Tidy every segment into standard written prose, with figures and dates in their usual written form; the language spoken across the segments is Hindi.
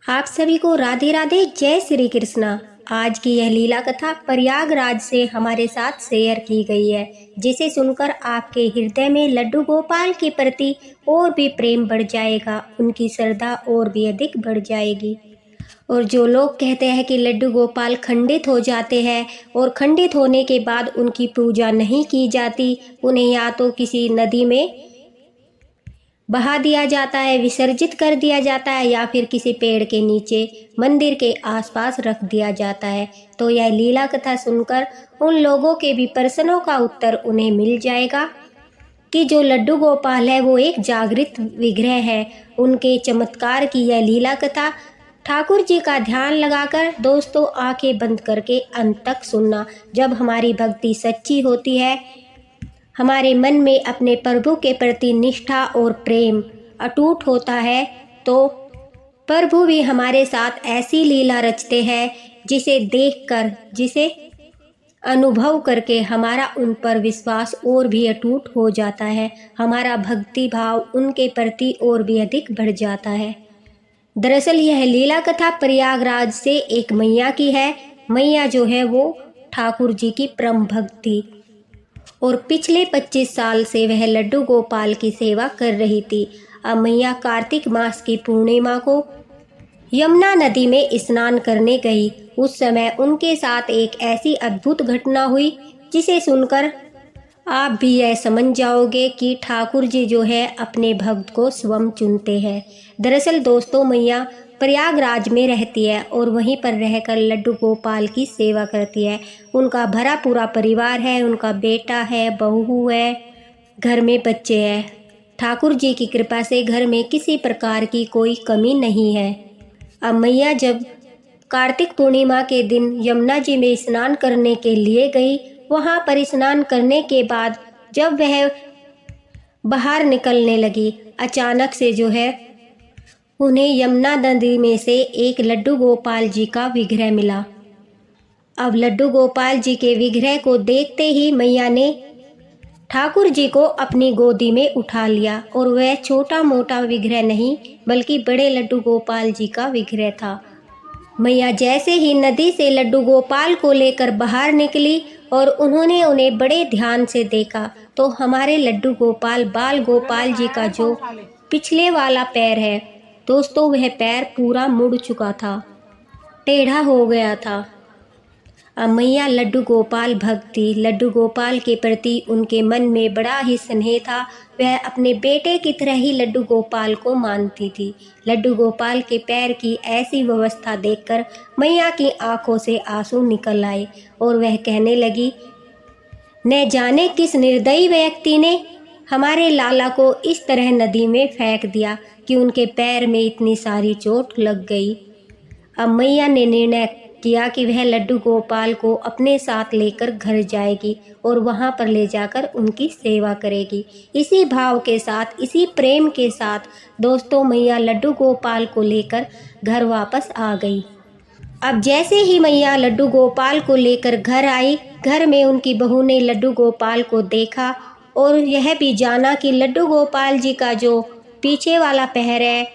आप सभी को राधे राधे, जय श्री कृष्णा। आज की यह लीला कथा प्रयागराज से हमारे साथ शेयर की गई है, जिसे सुनकर आपके हृदय में लड्डू गोपाल के प्रति और भी प्रेम बढ़ जाएगा, उनकी श्रद्धा और भी अधिक बढ़ जाएगी। और जो लोग कहते हैं कि लड्डू गोपाल खंडित हो जाते हैं और खंडित होने के बाद उनकी पूजा नहीं की जाती, उन्हें या तो किसी नदी में बहा दिया जाता है, विसर्जित कर दिया जाता है, या फिर किसी पेड़ के नीचे मंदिर के आसपास रख दिया जाता है। तो यह लीला कथा सुनकर उन लोगों के भी प्रश्नों का उत्तर उन्हें मिल जाएगा कि जो लड्डू गोपाल है वो एक जागृत विग्रह है। उनके चमत्कार की यह लीला कथा ठाकुर जी का ध्यान लगाकर दोस्तों आंखें बंद करके अंत तक सुनना। जब हमारी भक्ति सच्ची होती है, हमारे मन में अपने प्रभु के प्रति निष्ठा और प्रेम अटूट होता है, तो प्रभु भी हमारे साथ ऐसी लीला रचते हैं जिसे देखकर, जिसे अनुभव करके हमारा उन पर विश्वास और भी अटूट हो जाता है, हमारा भक्ति भाव उनके प्रति और भी अधिक बढ़ जाता है। दरअसल यह लीला कथा प्रयागराज से एक मैया की है। मैया जो है वो ठाकुर जी की परम भक्त थी और पिछले 25 साल से वह लड्डू गोपाल की सेवा कर रही थी। अब मैया कार्तिक मास की पूर्णिमा को यमुना नदी में स्नान करने गई। उस समय उनके साथ एक ऐसी अद्भुत घटना हुई जिसे सुनकर आप भी यह समझ जाओगे कि ठाकुर जी जो है अपने भक्त को स्वयं चुनते हैं। दरअसल दोस्तों, मैया प्रयागराज में रहती है और वहीं पर रहकर लड्डू गोपाल की सेवा करती है। उनका भरा पूरा परिवार है, उनका बेटा है, बहू है, घर में बच्चे हैं। ठाकुर जी की कृपा से घर में किसी प्रकार की कोई कमी नहीं है। अब मैया जब कार्तिक पूर्णिमा के दिन यमुना जी में स्नान करने के लिए गई, वहाँ पर स्नान करने के बाद जब वह बाहर निकलने लगी, अचानक से जो है उन्हें यमुना नदी में से एक लड्डू गोपाल जी का विग्रह मिला। अब लड्डू गोपाल जी के विग्रह को देखते ही मैया ने ठाकुर जी को अपनी गोदी में उठा लिया और वह छोटा मोटा विग्रह नहीं बल्कि बड़े लड्डू गोपाल जी का विग्रह था। मैया जैसे ही नदी से लड्डू गोपाल को लेकर बाहर निकली और उन्होंने उन्हें बड़े ध्यान से देखा, तो हमारे लड्डू गोपाल बाल गोपाल जी का जो पिछले वाला पैर है दोस्तों, वह पैर पूरा मुड़ चुका था, टेढ़ा हो गया था। अब मैया लड्डू गोपाल भक्त थी। लड्डू गोपाल के प्रति उनके मन में बड़ा ही स्नेह था। वह अपने बेटे की तरह ही लड्डू गोपाल को मानती थी। लड्डू गोपाल के पैर की ऐसी व्यवस्था देखकर मैया की आंखों से आंसू निकल आए और वह कहने लगी, न जाने किस निर्दयी व्यक्ति ने हमारे लाला को इस तरह नदी में फेंक दिया कि उनके पैर में इतनी सारी चोट लग गई। अब मैया ने निर्णय किया कि वह लड्डू गोपाल को अपने साथ लेकर घर जाएगी और वहां पर ले जाकर उनकी सेवा करेगी। इसी भाव के साथ, इसी प्रेम के साथ दोस्तों मैया लड्डू गोपाल को लेकर घर वापस आ गई। अब जैसे ही मैया लड्डू गोपाल को लेकर घर आई, घर में उनकी बहू ने लड्डू गोपाल को देखा और यह भी जाना कि लड्डू गोपाल जी का जो पीछे वाला पैर है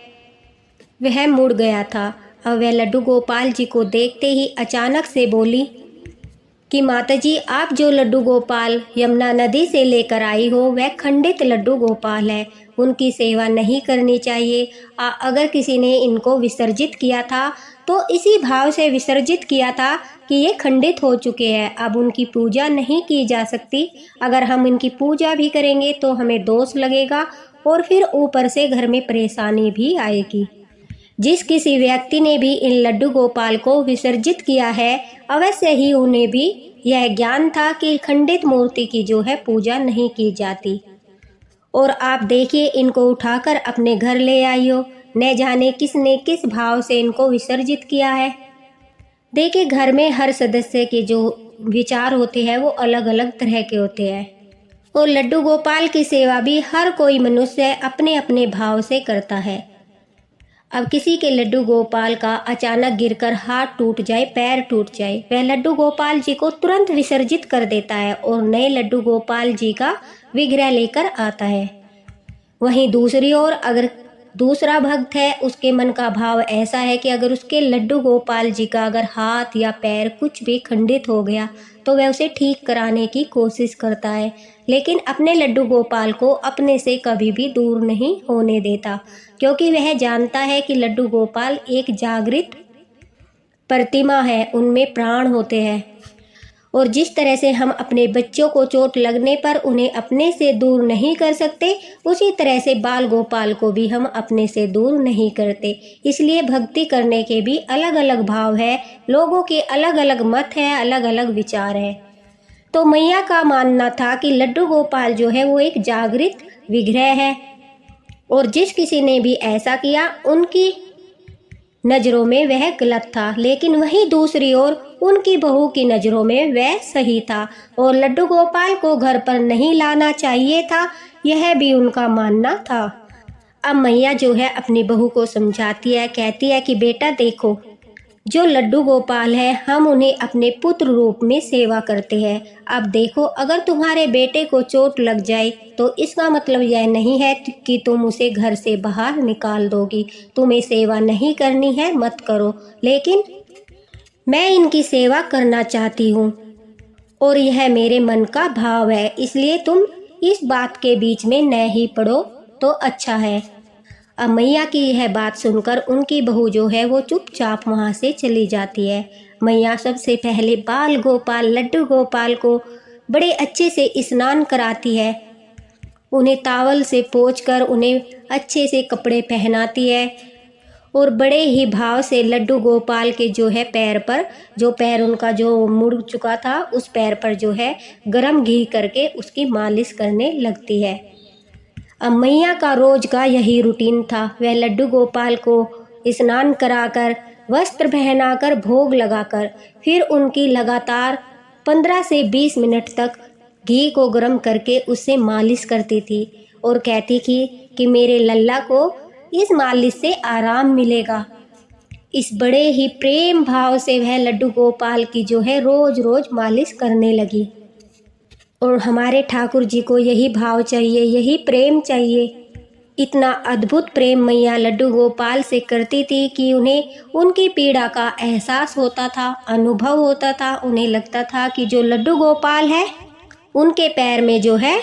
वह मुड़ गया था। अब वह लड्डू गोपाल जी को देखते ही अचानक से बोली कि माताजी, आप जो लड्डू गोपाल यमुना नदी से लेकर आई हो वह खंडित लड्डू गोपाल है, उनकी सेवा नहीं करनी चाहिए। अगर किसी ने इनको विसर्जित किया था तो इसी भाव से विसर्जित किया था कि ये खंडित हो चुके हैं, अब उनकी पूजा नहीं की जा सकती। अगर हम इनकी पूजा भी करेंगे तो हमें दोष लगेगा और फिर ऊपर से घर में परेशानी भी आएगी। जिस किसी व्यक्ति ने भी इन लड्डू गोपाल को विसर्जित किया है, अवश्य ही उन्हें भी यह ज्ञान था कि खंडित मूर्ति की जो है पूजा नहीं की जाती। और आप देखिए, इनको उठाकर अपने घर ले आई हो, न जाने किसने किस भाव से इनको विसर्जित किया है। देखिए, घर में हर सदस्य के जो विचार होते हैं वो अलग अलग तरह के होते हैं और लड्डू गोपाल की सेवा भी हर कोई मनुष्य अपने अपने भाव से करता है। अब किसी के लड्डू गोपाल का अचानक गिरकर हाथ टूट जाए, पैर टूट जाए, वह लड्डू गोपाल जी को तुरंत विसर्जित कर देता है और नए लड्डू गोपाल जी का विग्रह लेकर आता है। वहीं दूसरी ओर अगर दूसरा भक्त है, उसके मन का भाव ऐसा है कि अगर उसके लड्डू गोपाल जी का अगर हाथ या पैर कुछ भी खंडित हो गया तो वह उसे ठीक कराने की कोशिश करता है, लेकिन अपने लड्डू गोपाल को अपने से कभी भी दूर नहीं होने देता, क्योंकि वह जानता है कि लड्डू गोपाल एक जागृत प्रतिमा है, उनमें प्राण होते हैं। और जिस तरह से हम अपने बच्चों को चोट लगने पर उन्हें अपने से दूर नहीं कर सकते, उसी तरह से बाल गोपाल को भी हम अपने से दूर नहीं करते। इसलिए भक्ति करने के भी अलग अलग भाव है, लोगों के अलग अलग मत है, अलग अलग विचार है। तो मैया का मानना था कि लड्डू गोपाल जो है वो एक जागृत विग्रह है, और जिस किसी ने भी ऐसा किया उनकी नज़रों में वह गलत था, लेकिन वहीं दूसरी ओर उनकी बहू की नज़रों में वह सही था, और लड्डू गोपाल को घर पर नहीं लाना चाहिए था, यह भी उनका मानना था। अब मैया जो है अपनी बहू को समझाती है, कहती है कि बेटा देखो, जो लड्डू गोपाल है हम उन्हें अपने पुत्र रूप में सेवा करते हैं। अब देखो, अगर तुम्हारे बेटे को चोट लग जाए तो इसका मतलब यह नहीं है कि तुम उसे घर से बाहर निकाल दोगी। तुम्हें सेवा नहीं करनी है, मत करो, लेकिन मैं इनकी सेवा करना चाहती हूँ और यह मेरे मन का भाव है, इसलिए तुम इस बात के बीच में न ही पड़ो तो अच्छा है। अब मैया की यह बात सुनकर उनकी बहू जो है वो चुपचाप वहाँ से चली जाती है। मैया सबसे पहले बाल गोपाल लड्डू गोपाल को बड़े अच्छे से स्नान कराती है, उन्हें तावल से पोंछकर उन्हें अच्छे से कपड़े पहनाती है, और बड़े ही भाव से लड्डू गोपाल के जो है पैर पर, जो पैर उनका जो मुड़ चुका था उस पैर पर जो है गरम घी करके उसकी मालिश करने लगती है। अब मैया का रोज का यही रूटीन था। वह लड्डू गोपाल को स्नान कराकर, वस्त्र पहनाकर, भोग लगाकर, फिर उनकी लगातार 15 से 20 मिनट तक घी को गर्म करके उससे मालिश करती थी, और कहती थी कि मेरे लल्ला को इस मालिश से आराम मिलेगा। इस बड़े ही प्रेम भाव से वह लड्डू गोपाल की जो है रोज रोज मालिश करने लगी। और हमारे ठाकुर जी को यही भाव चाहिए, यही प्रेम चाहिए। इतना अद्भुत प्रेम मैया लड्डू गोपाल से करती थी कि उन्हें उनकी पीड़ा का एहसास होता था, अनुभव होता था। उन्हें लगता था कि जो लड्डू गोपाल है उनके पैर में जो है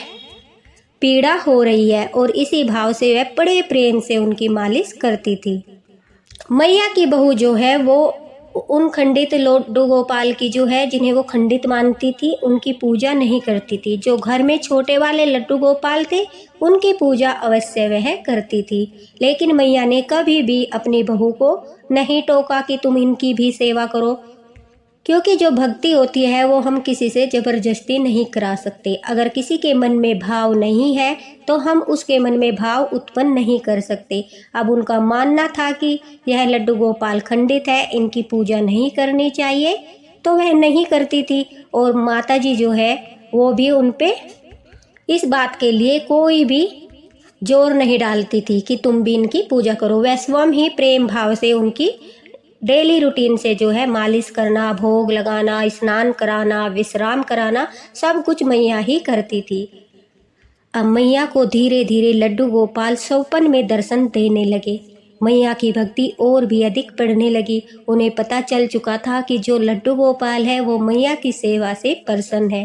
पीड़ा हो रही है, और इसी भाव से वह बड़े प्रेम से उनकी मालिश करती थी। मैया की बहू जो है वो उन खंडित लड्डू गोपाल की जो है, जिन्हें वो खंडित मानती थी, उनकी पूजा नहीं करती थी। जो घर में छोटे वाले लड्डू गोपाल थे उनकी पूजा अवश्य वह करती थी, लेकिन मैया ने कभी भी अपनी बहू को नहीं टोका कि तुम इनकी भी सेवा करो, क्योंकि जो भक्ति होती है वो हम किसी से ज़बरदस्ती नहीं करा सकते। अगर किसी के मन में भाव नहीं है तो हम उसके मन में भाव उत्पन्न नहीं कर सकते। अब उनका मानना था कि यह लड्डू गोपाल खंडित है, इनकी पूजा नहीं करनी चाहिए, तो वह नहीं करती थी, और माता जी जो है वो भी उन पे इस बात के लिए कोई भी जोर नहीं डालती थी कि तुम भी इनकी पूजा करो। वह स्वयं ही प्रेम भाव से उनकी डेली रूटीन से जो है मालिश करना, भोग लगाना, स्नान कराना, विश्राम कराना, सब कुछ मैया ही करती थी। अब मैया को धीरे धीरे लड्डू गोपाल स्वप्न में दर्शन देने लगे। मैया की भक्ति और भी अधिक बढ़ने लगी। उन्हें पता चल चुका था कि जो लड्डू गोपाल है वो मैया की सेवा से प्रसन्न है।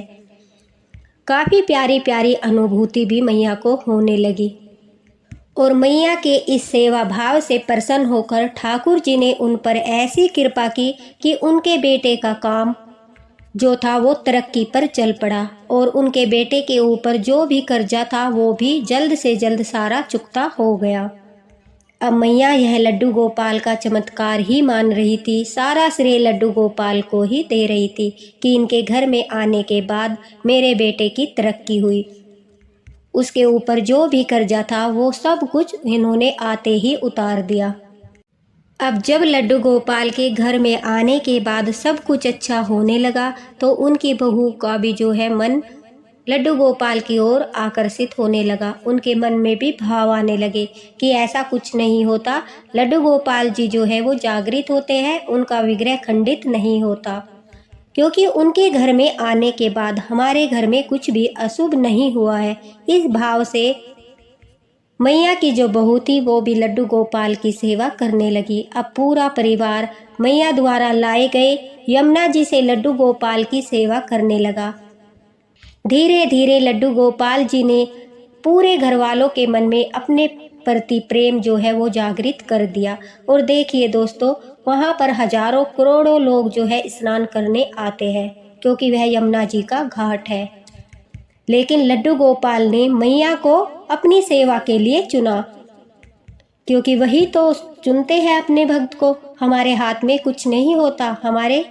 काफ़ी प्यारी प्यारी अनुभूति भी मैया को होने लगी, और मैया के इस सेवा भाव से प्रसन्न होकर ठाकुर जी ने उन पर ऐसी कृपा की कि उनके बेटे का काम जो था वो तरक्की पर चल पड़ा, और उनके बेटे के ऊपर जो भी कर्जा था वो भी जल्द से जल्द सारा चुकता हो गया। अब मैया यह लड्डू गोपाल का चमत्कार ही मान रही थी, सारा श्रेय लड्डू गोपाल को ही दे रही थी कि इनके घर में आने के बाद मेरे बेटे की तरक्की हुई। उसके ऊपर जो भी कर्जा था वो सब कुछ इन्होंने आते ही उतार दिया। अब जब लड्डू गोपाल के घर में आने के बाद सब कुछ अच्छा होने लगा, तो उनकी बहू का भी जो है मन लड्डू गोपाल की ओर आकर्षित होने लगा। उनके मन में भी भाव आने लगे कि ऐसा कुछ नहीं होता, लड्डू गोपाल जी जो है वो जागृत होते हैं, उनका विग्रह खंडित नहीं होता, क्योंकि उनके घर में आने के बाद हमारे घर में कुछ भी अशुभ नहीं हुआ है। इस भाव से मैया की जो बहू थी वो भी लड्डू गोपाल की सेवा करने लगी। अब पूरा परिवार मैया द्वारा लाए गए यमुना जी से लड्डू गोपाल की सेवा करने लगा। धीरे धीरे लड्डू गोपाल जी ने पूरे घर वालों के मन में अपने प्रति प्रेम जो है वो जागृत कर दिया। और देखिए दोस्तों, वहाँ पर हजारों करोड़ों लोग जो है स्नान करने आते हैं, क्योंकि वह यमुना जी का घाट है। लेकिन लड्डू गोपाल ने मैया को अपनी सेवा के लिए चुना, क्योंकि वही तो चुनते हैं अपने भक्त को। हमारे हाथ में कुछ नहीं होता, हमारे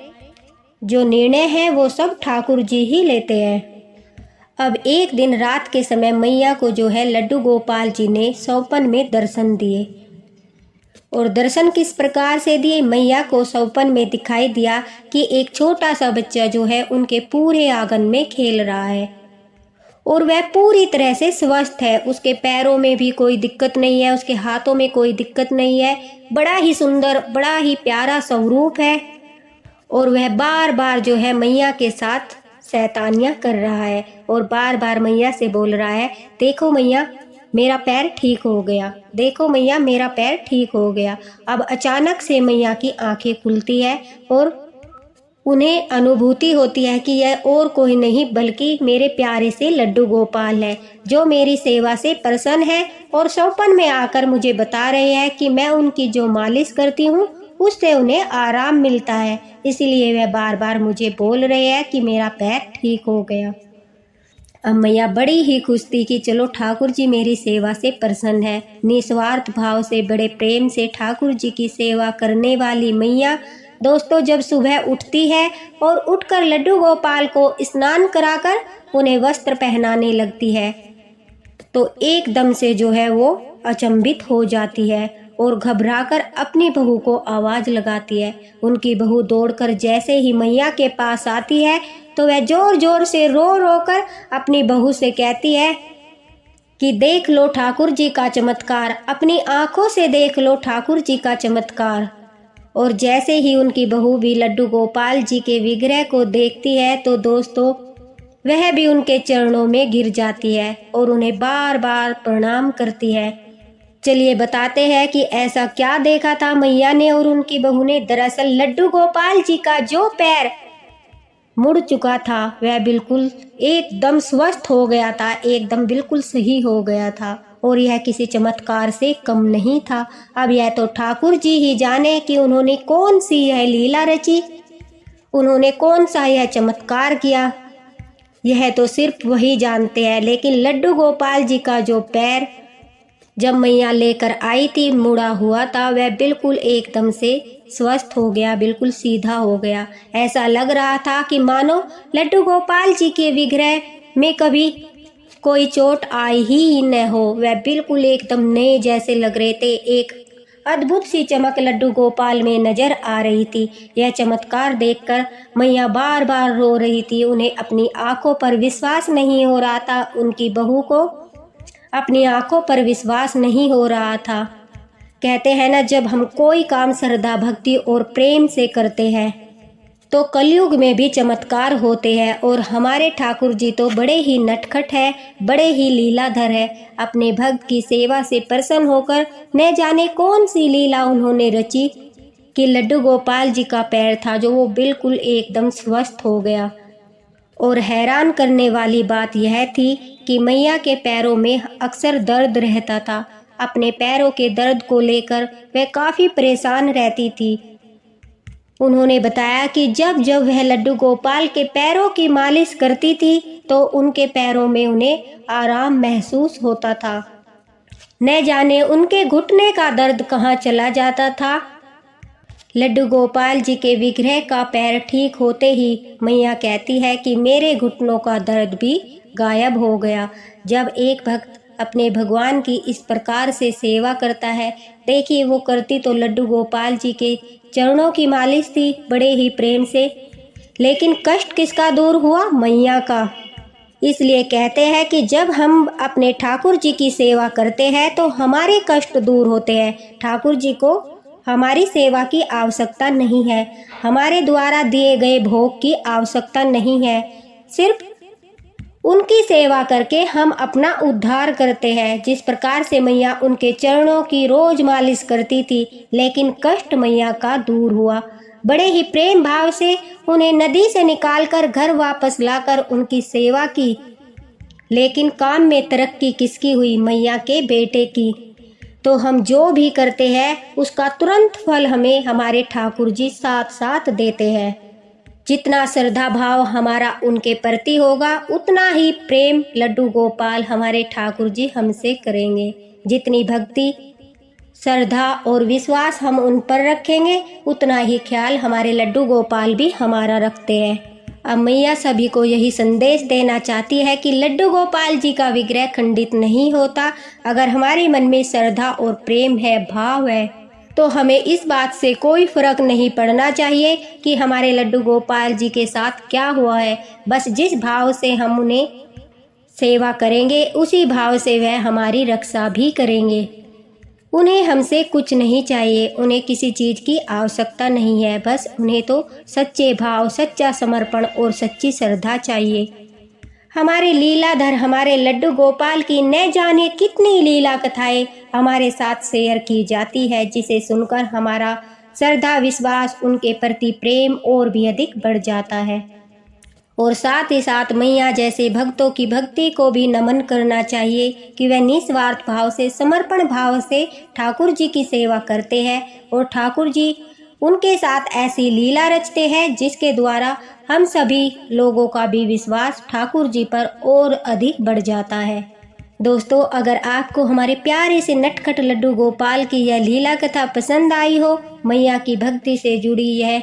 जो निर्णय है वो सब ठाकुर जी ही लेते हैं। अब एक दिन रात के समय मैया को जो है लड्डू गोपाल जी ने सौपन में दर्शन दिए। और दर्शन किस प्रकार से दिए? मैया को सौपन में दिखाई दिया कि एक छोटा सा बच्चा जो है उनके पूरे आंगन में खेल रहा है और वह पूरी तरह से स्वस्थ है। उसके पैरों में भी कोई दिक्कत नहीं है, उसके हाथों में कोई दिक्कत नहीं है। बड़ा ही सुंदर, बड़ा ही प्यारा स्वरूप है। और वह बार बार जो है मैया के साथ शैतानियाँ कर रहा है और बार बार मैया से बोल रहा है, देखो मैया मेरा पैर ठीक हो गया, देखो मैया मेरा पैर ठीक हो गया। अब अचानक से मैया की आंखें खुलती है और उन्हें अनुभूति होती है कि यह और कोई नहीं बल्कि मेरे प्यारे से लड्डू गोपाल है, जो मेरी सेवा से प्रसन्न है और सौपन में आकर मुझे बता रहे हैं कि मैं उनकी जो मालिश करती हूँ उससे उन्हें आराम मिलता है। इसलिए वह बार बार मुझे बोल रहे हैं कि मेरा पैर ठीक हो गया। अब मैया बड़ी ही खुश थी कि चलो ठाकुर जी मेरी सेवा से प्रसन्न है। निस्वार्थ भाव से, बड़े प्रेम से ठाकुर जी की सेवा करने वाली मैया दोस्तों जब सुबह उठती है और उठकर लड्डू गोपाल को स्नान कराकर उन्हें वस्त्र पहनाने लगती है, तो एकदम से जो है वो अचंभित हो जाती है और घबराकर अपनी बहू को आवाज लगाती है। उनकी बहू दौड़कर जैसे ही मैया के पास आती है तो वह जोर जोर से रो रो कर अपनी बहू से कहती है कि देख लो ठाकुर जी का चमत्कार, अपनी आंखों से देख लो ठाकुर जी का चमत्कार। और जैसे ही उनकी बहू भी लड्डू गोपाल जी के विग्रह को देखती है तो दोस्तों वह भी उनके चरणों में गिर जाती है और उन्हें बार बार प्रणाम करती है। चलिए बताते हैं कि ऐसा क्या देखा था मैया ने और उनकी बहू ने। दरअसल लड्डू गोपाल जी का जो पैर मुड़ चुका था वह बिल्कुल एकदम स्वस्थ हो गया था, एकदम बिल्कुल सही हो गया था और यह किसी चमत्कार से कम नहीं था। अब यह तो ठाकुर जी ही जाने कि उन्होंने कौन सी यह लीला रची, उन्होंने कौन सा यह चमत्कार किया, यह तो सिर्फ वही जानते हैं। लेकिन लड्डू गोपाल जी का जो पैर जब मैया लेकर आई थी मुड़ा हुआ था, वह बिल्कुल एकदम से स्वस्थ हो गया, बिल्कुल सीधा हो गया। ऐसा लग रहा था कि मानो लड्डू गोपाल जी के विग्रह में कभी कोई चोट आई ही न हो। वह बिल्कुल एकदम नए जैसे लग रहे थे। एक अद्भुत सी चमक लड्डू गोपाल में नजर आ रही थी। यह चमत्कार देखकर मैया बार बार रो रही थी। उन्हें अपनी आंखों पर विश्वास नहीं हो रहा था, उनकी बहू को अपनी आंखों पर विश्वास नहीं हो रहा था। कहते हैं ना, जब हम कोई काम श्रद्धा भक्ति और प्रेम से करते हैं तो कलयुग में भी चमत्कार होते हैं। और हमारे ठाकुर जी तो बड़े ही नटखट है, बड़े ही लीलाधर है। अपने भक्त की सेवा से प्रसन्न होकर न जाने कौन सी लीला उन्होंने रची कि लड्डू गोपाल जी का पैर था जो वो बिल्कुल एकदम स्वस्थ हो गया। और हैरान करने वाली बात यह थी कि मैया के पैरों में अक्सर दर्द रहता था। अपने पैरों के दर्द को लेकर वह काफ़ी परेशान रहती थी। उन्होंने बताया कि जब जब वह लड्डू गोपाल के पैरों की मालिश करती थी तो उनके पैरों में उन्हें आराम महसूस होता था। न जाने उनके घुटने का दर्द कहाँ चला जाता था। लड्डू गोपाल जी के विग्रह का पैर ठीक होते ही मैया कहती है कि मेरे घुटनों का दर्द भी गायब हो गया। जब एक भक्त अपने भगवान की इस प्रकार से सेवा करता है, देखिए वो करती तो लड्डू गोपाल जी के चरणों की मालिश थी बड़े ही प्रेम से, लेकिन कष्ट किसका दूर हुआ? मैया का। इसलिए कहते हैं कि जब हम अपने ठाकुर जी की सेवा करते हैं तो हमारे कष्ट दूर होते हैं। ठाकुर जी को हमारी सेवा की आवश्यकता नहीं है, हमारे द्वारा दिए गए भोग की आवश्यकता नहीं है। सिर्फ उनकी सेवा करके हम अपना उद्धार करते हैं। जिस प्रकार से मैया उनके चरणों की रोज मालिश करती थी, लेकिन कष्ट मैया का दूर हुआ। बड़े ही प्रेम भाव से उन्हें नदी से निकालकर घर वापस लाकर उनकी सेवा की, लेकिन काम में तरक्की किसकी हुई? मैया के बेटे की। तो हम जो भी करते हैं उसका तुरंत फल हमें हमारे ठाकुर जी साथ साथ देते हैं। जितना श्रद्धा भाव हमारा उनके प्रति होगा, उतना ही प्रेम लड्डू गोपाल हमारे ठाकुर जी हमसे करेंगे। जितनी भक्ति, श्रद्धा और विश्वास हम उन पर रखेंगे, उतना ही ख्याल हमारे लड्डू गोपाल भी हमारा रखते हैं। अब मैया सभी को यही संदेश देना चाहती है कि लड्डू गोपाल जी का विग्रह खंडित नहीं होता। अगर हमारे मन में श्रद्धा और प्रेम है, भाव है, तो हमें इस बात से कोई फर्क नहीं पड़ना चाहिए कि हमारे लड्डू गोपाल जी के साथ क्या हुआ है। बस जिस भाव से हम उन्हें सेवा करेंगे, उसी भाव से वह हमारी रक्षा भी करेंगे। उन्हें हमसे कुछ नहीं चाहिए, उन्हें किसी चीज़ की आवश्यकता नहीं है। बस उन्हें तो सच्चे भाव, सच्चा समर्पण और सच्ची श्रद्धा चाहिए। हमारे लीलाधर हमारे लड्डू गोपाल की न जाने कितनी लीला कथाएं हमारे साथ शेयर की जाती है, जिसे सुनकर हमारा श्रद्धा, विश्वास, उनके प्रति प्रेम और भी अधिक बढ़ जाता है। और साथ ही साथ मैया जैसे भक्तों की भक्ति को भी नमन करना चाहिए कि वह निस्वार्थ भाव से, समर्पण भाव से ठाकुर जी की सेवा करते हैं और ठाकुर जी उनके साथ ऐसी लीला रचते हैं जिसके द्वारा हम सभी लोगों का भी विश्वास ठाकुर जी पर और अधिक बढ़ जाता है। दोस्तों, अगर आपको हमारे प्यारे से नटखट लड्डू गोपाल की यह लीला कथा पसंद आई हो, मैया की भक्ति से जुड़ी यह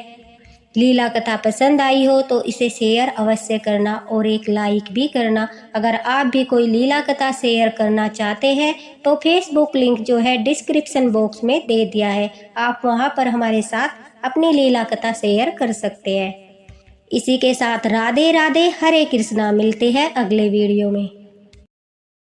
लीला कथा पसंद आई हो, तो इसे शेयर अवश्य करना और एक लाइक भी करना। अगर आप भी कोई लीला कथा शेयर करना चाहते हैं तो फेसबुक लिंक जो है डिस्क्रिप्शन बॉक्स में दे दिया है, आप वहां पर हमारे साथ अपनी लीला कथा शेयर कर सकते हैं। इसी के साथ राधे राधे, हरे कृष्णा। मिलते हैं अगले वीडियो में।